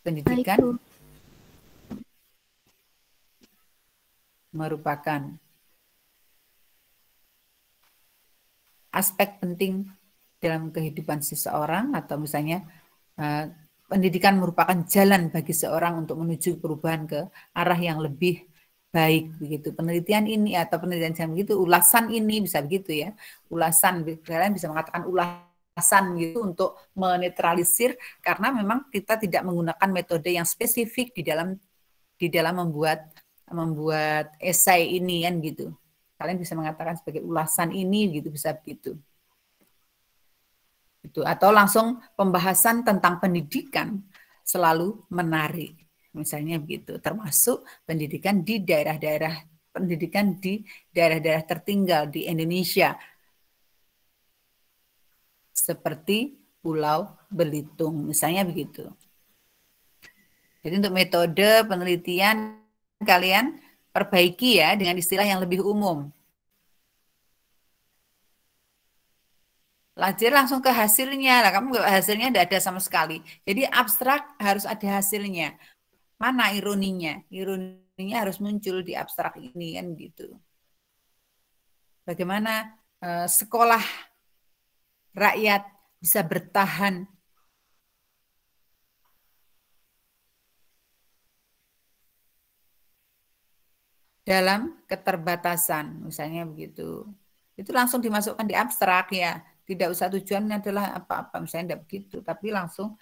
pendidikan merupakan aspek penting dalam kehidupan seseorang, atau misalnya pendidikan merupakan jalan bagi seorang untuk menuju perubahan ke arah yang lebih baik begitu. Penelitian ini atau penelitian yang begitu, ulasan ini bisa begitu ya. Ulasan, kalian bisa mengatakan ulasan gitu untuk menetralisir, karena memang kita tidak menggunakan metode yang spesifik di dalam membuat esai ini kan gitu. Kalian bisa mengatakan sebagai ulasan ini gitu, bisa begitu. Itu, atau langsung pembahasan tentang pendidikan selalu menarik. Misalnya begitu, termasuk pendidikan di daerah-daerah tertinggal di Indonesia, seperti Pulau Belitung, misalnya begitu. Jadi untuk metode penelitian kalian perbaiki ya dengan istilah yang lebih umum. Belajar langsung ke hasilnya lah, kamu hasilnya tidak ada sama sekali. Jadi abstrak harus ada hasilnya. Mana ironinya? Ironinya harus muncul di abstrak ini kan gitu. Bagaimana sekolah rakyat bisa bertahan dalam keterbatasan, misalnya begitu. Itu langsung dimasukkan di abstrak ya. Tidak usah tujuannya adalah apa-apa, misalnya tidak begitu, tapi langsung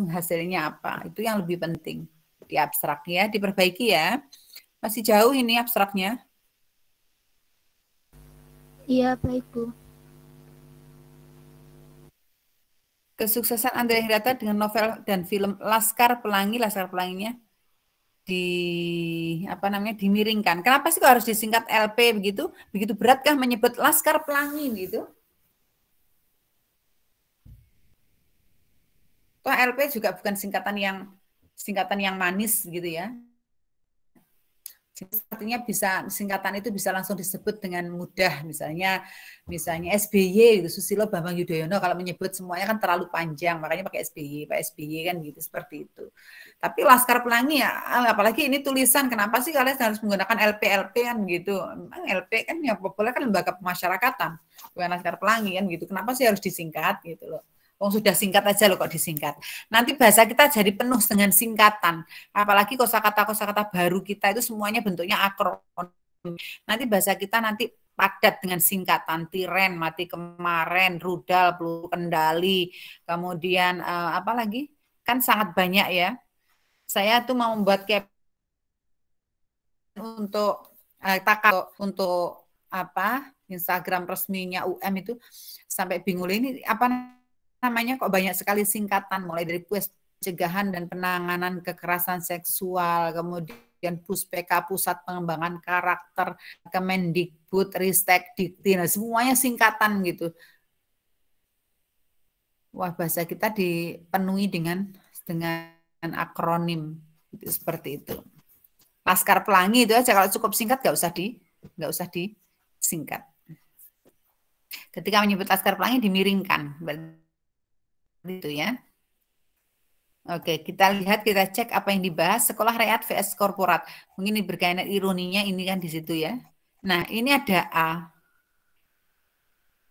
hasilnya apa. Itu yang lebih penting di abstrak ya, diperbaiki ya. Masih jauh ini abstraknya. Iya, baik Bu. Kesuksesan Andrea Hirata dengan novel dan film Laskar Pelanginya dimiringkan. Kenapa sih kok harus disingkat LP begitu? Begitu beratkah menyebut Laskar Pelangi gitu? Toh LP juga bukan singkatan yang manis gitu ya. Artinya singkatan itu bisa langsung disebut dengan mudah, misalnya SBY gitu, Susilo Bambang Yudhoyono, kalau menyebut semuanya kan terlalu panjang, makanya pakai SBY, Pak SBY kan gitu, seperti itu. Tapi Laskar Pelangi ya, apalagi ini tulisan, kenapa sih kalian harus menggunakan LP kan gitu? Memang LP kan yang populer kan lembaga pemasyarakatan, bukan Laskar Pelangi kan gitu. Kenapa sih harus disingkat gitu loh? Sudah singkat aja loh kok disingkat. Nanti bahasa kita jadi penuh dengan singkatan. Apalagi kosakata baru kita itu semuanya bentuknya akronim. Nanti bahasa kita padat dengan singkatan, tiren, mati kemarin, rudal, peluru kendali, kemudian apa lagi? Kan sangat banyak ya. Saya tuh mau membuat untuk Instagram resminya UM itu sampai bingung ini apa namanya, kok banyak sekali singkatan, mulai dari pencegahan dan penanganan kekerasan seksual, kemudian Puspeka, Pusat Pengembangan Karakter, Kemendikbud, Ristek Dikti, nah semuanya singkatan gitu. Wah, bahasa kita dipenuhi dengan akronim gitu, seperti itu. Laskar Pelangi itu aja, kalau cukup singkat nggak usah disingkat. Ketika menyebut Laskar Pelangi dimiringkan, itu ya. Oke, kita cek apa yang dibahas, sekolah rakyat vs korporat. Mungkin ini berkaitan ironinya ini kan di situ ya. Nah, ini ada A.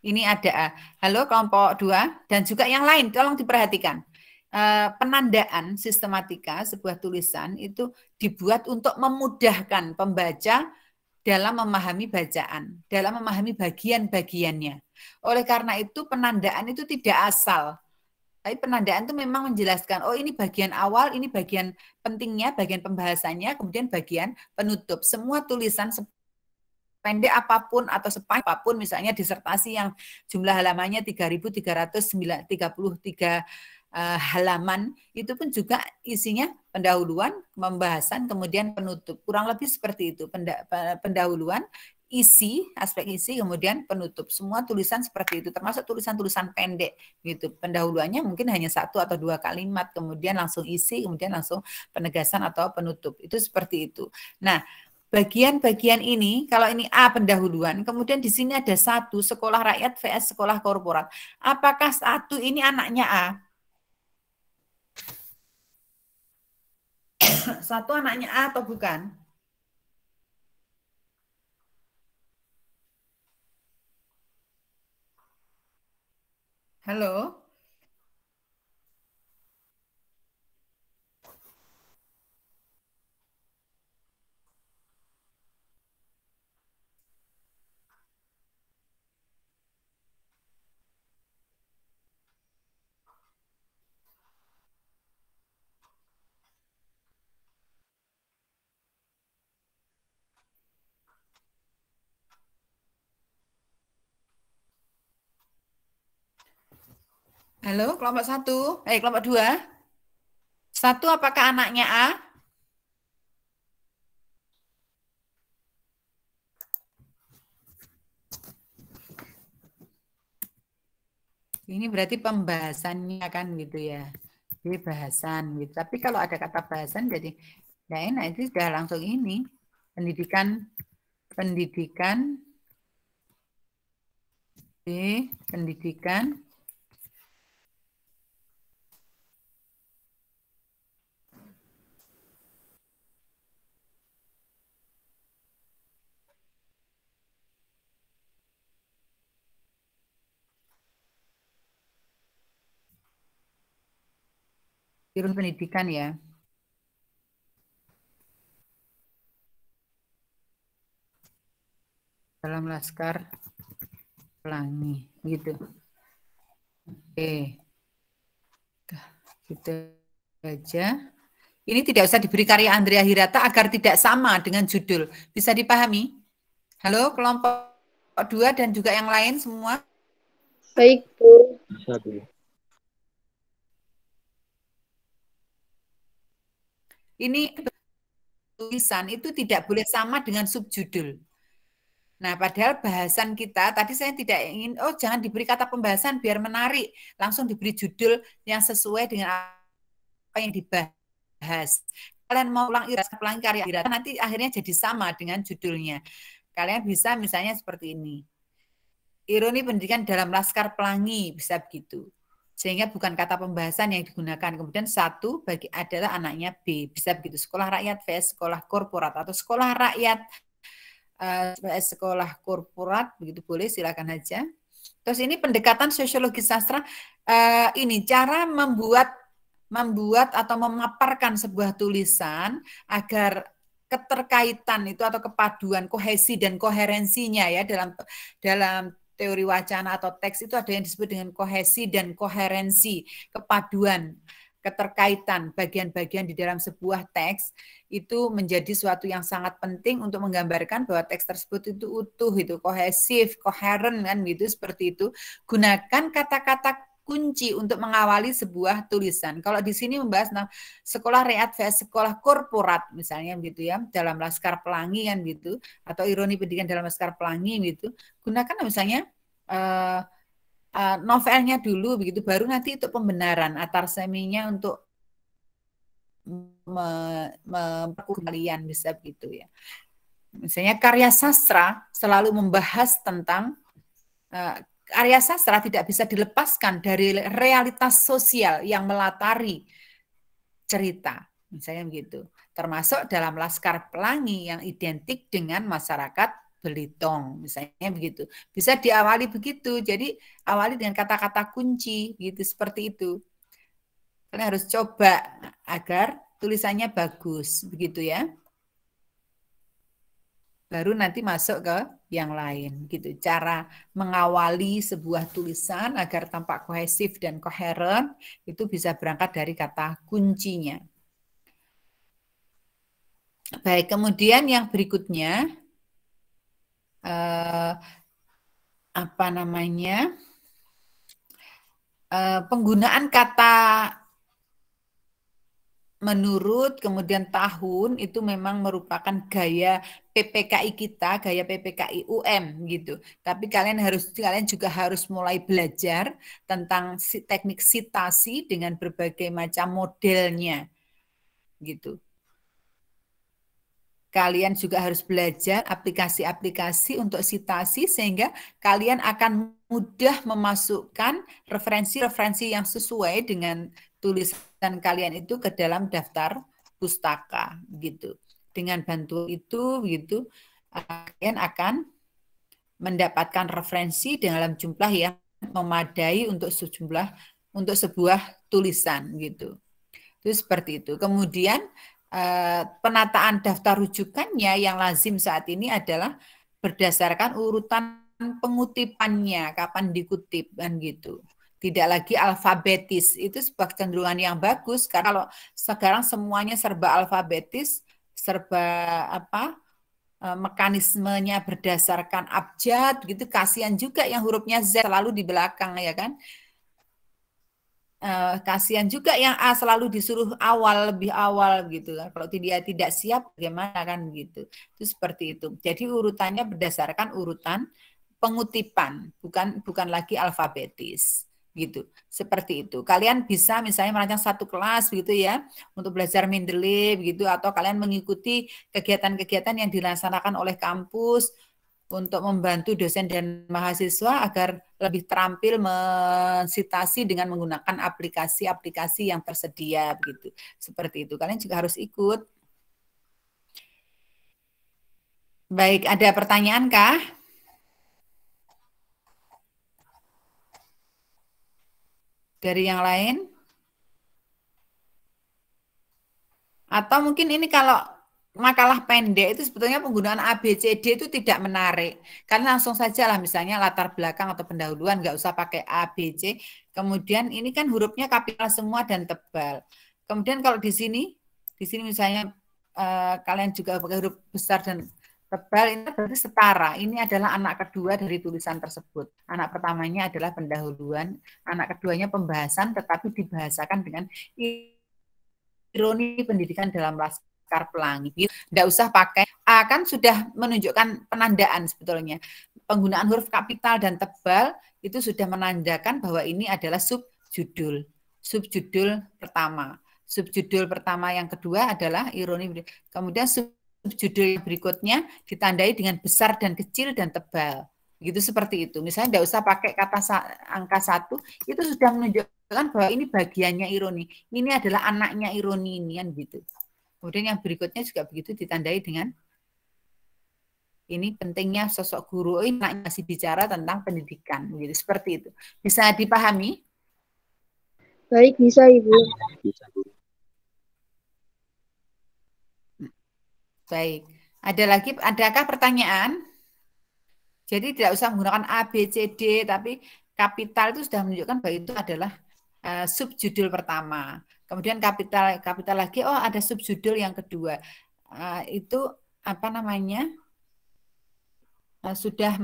Ini ada A. Halo kelompok 2 dan juga yang lain, tolong diperhatikan. Penandaan sistematika sebuah tulisan itu dibuat untuk memudahkan pembaca dalam memahami bacaan, dalam memahami bagian-bagiannya. Oleh karena itu penandaan itu tidak asal. Tapi penandaan itu memang menjelaskan, oh ini bagian awal, ini bagian pentingnya, bagian pembahasannya, kemudian bagian penutup. Semua tulisan pendek apapun atau sepanjang apapun, misalnya disertasi yang jumlah halamannya 3.333 halaman, itu pun juga isinya pendahuluan, pembahasan, kemudian penutup. Kurang lebih seperti itu, pendahuluan, aspek isi, kemudian penutup. Semua tulisan seperti itu, termasuk tulisan-tulisan pendek gitu. Pendahuluannya mungkin hanya 1 atau 2 kalimat, kemudian langsung isi, kemudian langsung penegasan atau penutup. Itu seperti itu. Nah, bagian-bagian ini, kalau ini A pendahuluan, kemudian di sini ada 1 sekolah rakyat vs sekolah korporat. Apakah 1 ini anaknya A? Satu anaknya A atau bukan? Halo? Halo, kelompok 1. Kelompok 2. 1 apakah anaknya A? Ini berarti pembahasannya kan gitu ya. Jadi bahasan gitu. Tapi kalau ada kata bahasan jadi nggak enak, itu sudah langsung ini. Pendidikan pendidikan Irun pendidikan ya. Dalam Laskar Pelangi gitu. Oke. Gitu aja. Ini tidak usah diberi karya Andrea Hirata agar tidak sama dengan judul. Bisa dipahami? Halo, kelompok 2 dan juga yang lain semua? Baik, Bu. Ini tulisan itu tidak boleh sama dengan subjudul. Nah, padahal bahasan kita, tadi saya tidak ingin, jangan diberi kata pembahasan biar menarik. Langsung diberi judul yang sesuai dengan apa yang dibahas. Kalian mau ulang pelangi karya Hirata, nanti akhirnya jadi sama dengan judulnya. Kalian bisa misalnya seperti ini. Ironi pendidikan dalam Laskar Pelangi, bisa begitu. Sehingga bukan kata pembahasan yang digunakan. Kemudian 1 bagi adalah anaknya B, bisa begitu. Sekolah rakyat vs sekolah korporat atau sekolah rakyat sekolah korporat, begitu boleh, silakan aja. Terus ini pendekatan sosiologi sastra, ini cara membuat atau memaparkan sebuah tulisan agar keterkaitan itu atau kepaduan, kohesi dan koherensinya ya dalam teori wacana atau teks itu ada yang disebut dengan kohesi dan koherensi, kepaduan, keterkaitan bagian-bagian di dalam sebuah teks itu menjadi suatu yang sangat penting untuk menggambarkan bahwa teks tersebut itu utuh, itu kohesif, koheren kan gitu, seperti itu. Gunakan kata-kata kunci untuk mengawali sebuah tulisan. Kalau di sini membahas tentang sekolah rakyat vs sekolah korporat misalnya gitu ya, dalam Laskar Pelangi kan gitu, atau ironi pendidikan dalam Laskar Pelangi gitu. Gunakan misalnya novelnya dulu begitu, baru nanti untuk pembenaran atarseminya untuk kalian bisa begitu ya. Misalnya karya sastra selalu membahas tentang karya sastra tidak bisa dilepaskan dari realitas sosial yang melatari cerita, misalnya begitu. Termasuk dalam Laskar Pelangi yang identik dengan masyarakat Belitung, misalnya begitu. Bisa diawali begitu, jadi awali dengan kata-kata kunci, gitu seperti itu. Kalian harus coba agar tulisannya bagus, begitu ya. Baru nanti masuk ke yang lain, gitu. Cara mengawali sebuah tulisan agar tampak kohesif dan koheren itu bisa berangkat dari kata kuncinya. Baik, kemudian yang berikutnya apa namanya? Penggunaan kata menurut, kemudian tahun itu memang merupakan gaya PPKI kita, gaya PPKI UM gitu. Tapi kalian juga harus mulai belajar tentang teknik sitasi dengan berbagai macam modelnya gitu. Kalian juga harus belajar aplikasi-aplikasi untuk sitasi sehingga kalian akan mudah memasukkan referensi-referensi yang sesuai dengan tulisan kalian itu ke dalam daftar pustaka gitu. Dengan bantuan itu gitu kalian akan mendapatkan referensi dalam jumlah yang memadai untuk sebuah tulisan gitu. Itu seperti itu. Kemudian penataan daftar rujukannya yang lazim saat ini adalah berdasarkan urutan pengutipannya, kapan dikutip kan gitu. Tidak lagi alfabetis. Itu sebuah kecenderungan yang bagus karena kalau sekarang semuanya serba alfabetis, serba mekanismenya berdasarkan abjad gitu, kasihan juga yang hurufnya Z selalu di belakang ya kan. Kasihan juga yang A selalu disuruh lebih awal gitu kan. Kalau dia tidak siap bagaimana kan gitu. Itu seperti itu. Jadi urutannya berdasarkan urutan pengutipan, bukan lagi alfabetis gitu. Seperti itu. Kalian bisa misalnya merancang satu kelas gitu ya untuk belajar Mendeley gitu, atau kalian mengikuti kegiatan-kegiatan yang dilaksanakan oleh kampus untuk membantu dosen dan mahasiswa agar lebih terampil mensitasi dengan menggunakan aplikasi-aplikasi yang tersedia begitu. Seperti itu. Kalian juga harus ikut. Baik, ada pertanyaan kah? Dari yang lain? Atau mungkin ini kalau makalah pendek itu sebetulnya penggunaan ABCD itu tidak menarik. Karena langsung saja lah misalnya latar belakang atau pendahuluan, nggak usah pakai ABC. Kemudian ini kan hurufnya kapital semua dan tebal. Kemudian kalau di sini misalnya kalian juga pakai huruf besar dan tebal, ini berarti setara. Ini adalah anak kedua dari tulisan tersebut. Anak pertamanya adalah pendahuluan, anak keduanya pembahasan, tetapi dibahasakan dengan ironi pendidikan dalam Laskar Pelangi. Tidak usah pakai A, kan sudah menunjukkan penandaan sebetulnya. Penggunaan huruf kapital dan tebal itu sudah menandakan bahwa ini adalah subjudul. Subjudul pertama. Subjudul pertama yang kedua adalah ironi. Kemudian subjudul berikutnya ditandai dengan besar dan kecil dan tebal. Gitu seperti itu. Misalnya tidak usah pakai kata angka 1, itu sudah menunjukkan bahwa ini bagiannya ironi. Ini adalah anaknya ironi ini kan gitu. Kemudian yang berikutnya juga begitu ditandai dengan ini pentingnya sosok guru. Ini anaknya masih bicara tentang pendidikan gitu. Seperti itu. Bisa dipahami? Baik, bisa Ibu. Baik. Adakah pertanyaan? Jadi tidak usah menggunakan A, B, C, D, tapi kapital itu sudah menunjukkan bahwa itu adalah subjudul pertama. Kemudian kapital lagi, ada subjudul yang kedua. Itu apa namanya? Sudah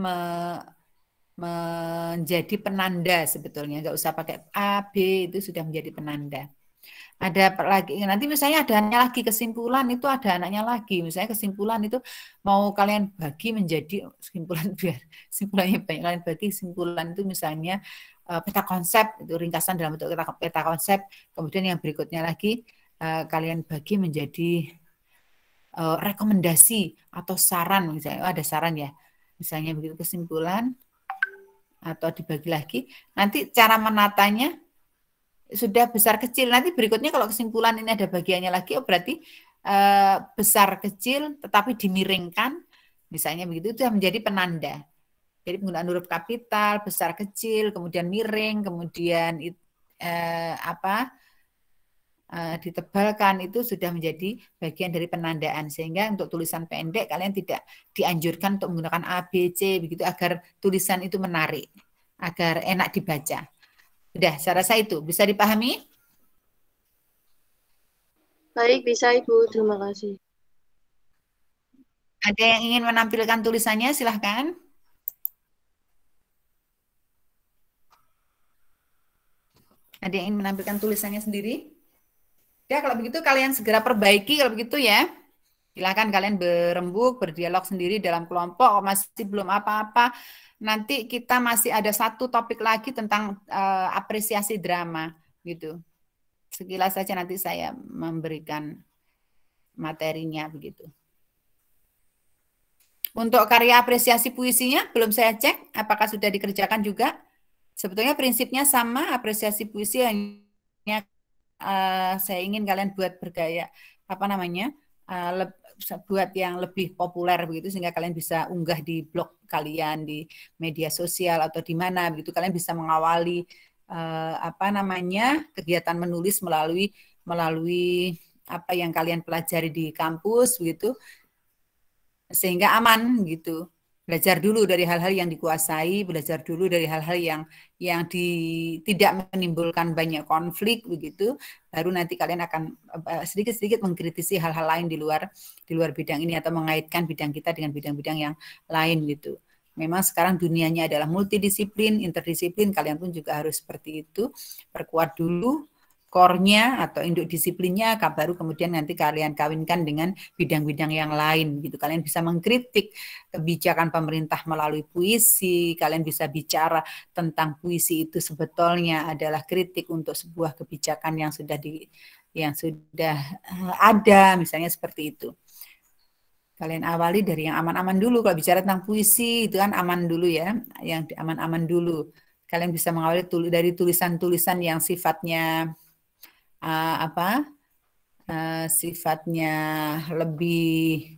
menjadi penanda sebetulnya. Nggak usah pakai A, B, itu sudah menjadi penanda. Ada lagi, nanti misalnya ada lagi kesimpulan, itu ada anaknya lagi. Misalnya kesimpulan itu mau kalian bagi menjadi kesimpulan, biar simpulannya banyak, kalian bagi kesimpulan itu misalnya peta konsep, itu ringkasan dalam bentuk peta konsep. Kemudian yang berikutnya lagi kalian bagi menjadi rekomendasi atau saran, misalnya ada saran ya, misalnya begitu kesimpulan atau dibagi lagi. Nanti cara menatanya sudah besar kecil. Nanti berikutnya kalau kesimpulan ini ada bagiannya lagi, berarti besar kecil tetapi dimiringkan, misalnya begitu, itu menjadi penanda. Jadi penggunaan huruf kapital, besar kecil, kemudian miring, kemudian ditebalkan, itu sudah menjadi bagian dari penandaan. Sehingga untuk tulisan pendek kalian tidak dianjurkan untuk menggunakan A, B, C begitu, agar tulisan itu menarik, agar enak dibaca. Udah, saya rasa itu bisa dipahami? Baik, bisa Ibu. Terima kasih. Ada yang ingin menampilkan tulisannya, silahkan. Ada yang ingin menampilkan tulisannya sendiri? Ya, kalau begitu kalian segera perbaiki, kalau begitu ya. Silahkan kalian berembuk, berdialog sendiri dalam kelompok, masih belum apa-apa. Nanti kita masih ada satu topik lagi tentang apresiasi drama, gitu. Sekilas saja nanti saya memberikan materinya, begitu. Untuk karya apresiasi puisinya, belum saya cek apakah sudah dikerjakan juga. Sebetulnya prinsipnya sama, apresiasi puisi hanya saya ingin kalian buat bergaya apa namanya, buat yang lebih populer begitu, sehingga kalian bisa unggah di blog kalian, di media sosial atau di mana begitu, kalian bisa mengawali apa namanya, kegiatan menulis melalui apa yang kalian pelajari di kampus begitu, sehingga aman gitu. Belajar dulu dari hal-hal yang dikuasai, belajar dulu dari hal-hal yang tidak menimbulkan banyak konflik begitu. Baru nanti kalian akan sedikit-sedikit mengkritisi hal-hal lain di luar bidang ini, atau mengaitkan bidang kita dengan bidang-bidang yang lain gitu. Memang sekarang dunianya adalah multidisiplin, interdisiplin, kalian pun juga harus seperti itu. Perkuat dulu core-nya atau induk disiplinnya, baru kemudian nanti kalian kawinkan dengan bidang-bidang yang lain gitu. Kalian bisa mengkritik kebijakan pemerintah melalui puisi, kalian bisa bicara tentang puisi itu sebetulnya adalah kritik untuk sebuah kebijakan yang sudah ada, misalnya seperti itu. Kalian awali dari yang aman-aman dulu. Kalau bicara tentang puisi itu kan aman dulu ya, yang aman-aman dulu. Kalian bisa mengawali dari tulisan-tulisan yang sifatnya sifatnya lebih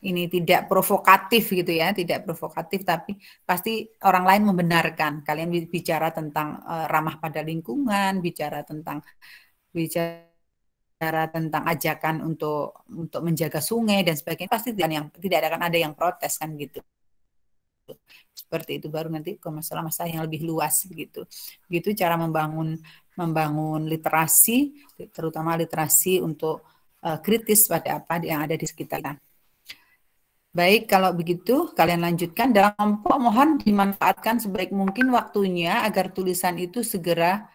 ini, tidak provokatif gitu ya, tidak provokatif, tapi pasti orang lain membenarkan. Kalian bicara tentang ramah pada lingkungan, bicara tentang ajakan untuk menjaga sungai dan sebagainya, pasti tidak akan ada yang protes kan gitu. Seperti itu, baru nanti ke masalah-masalah yang lebih luas gitu. Gitu cara membangun literasi, terutama literasi untuk kritis pada apa yang ada di sekitar. Baik, kalau begitu kalian lanjutkan dalam kelompok. Mohon dimanfaatkan sebaik mungkin waktunya agar tulisan itu segera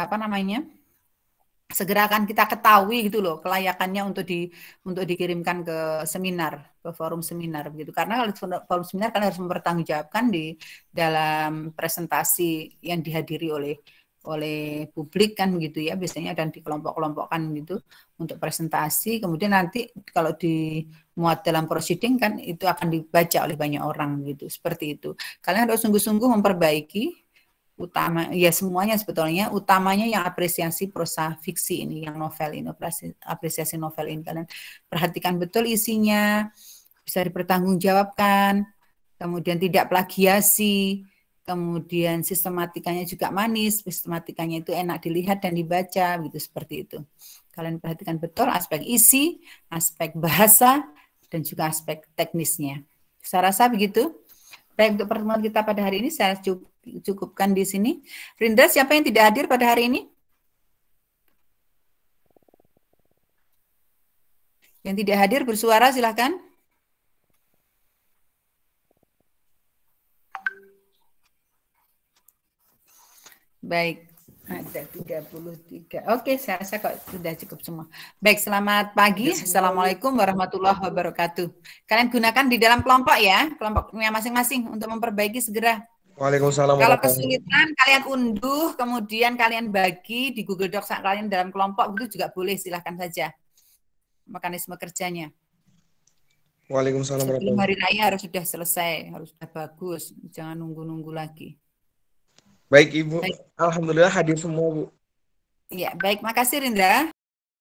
apa namanya, segera akan kita ketahui gitu loh kelayakannya untuk dikirimkan ke seminar, ke forum seminar begitu. Karena kalau forum seminar kalian harus mempertanggungjawabkan di dalam presentasi yang dihadiri oleh publik kan gitu ya, biasanya, dan di kelompok-kelompokkan gitu untuk presentasi. Kemudian nanti kalau dimuat dalam proceeding kan itu akan dibaca oleh banyak orang gitu, seperti itu. Kalian harus sungguh-sungguh memperbaiki ya semuanya sebetulnya, utamanya yang apresiasi prosa fiksi ini, yang novel ini, apresiasi novel ini. Kalian perhatikan betul isinya, bisa dipertanggungjawabkan, kemudian tidak plagiasi, kemudian sistematikanya juga manis, sistematikanya itu enak dilihat dan dibaca, gitu, seperti itu. Kalian perhatikan betul aspek isi, aspek bahasa, dan juga aspek teknisnya. Saya rasa begitu. Baik, untuk pertemuan kita pada hari ini saya cukupkan di sini. Rindra, siapa yang tidak hadir pada hari ini? Yang tidak hadir bersuara, silakan. Baik, ada 33. Oke, saya rasa kok sudah cukup semua. Baik, selamat pagi. Assalamualaikum warahmatullahi wabarakatuh. Kalian gunakan di dalam kelompok ya, kelompoknya masing-masing untuk memperbaiki segera. Waalaikumsalam. Kalau kesulitan kalian unduh, kemudian kalian bagi di Google Docs kalian dalam kelompok, itu juga boleh, silahkan saja mekanisme kerjanya. Waalaikumsalam. Sebelum hari raya harus sudah selesai, harus sudah bagus, jangan nunggu-nunggu lagi. Baik Ibu, baik. Alhamdulillah hadir semua Bu. Iya, baik, makasih Rindra.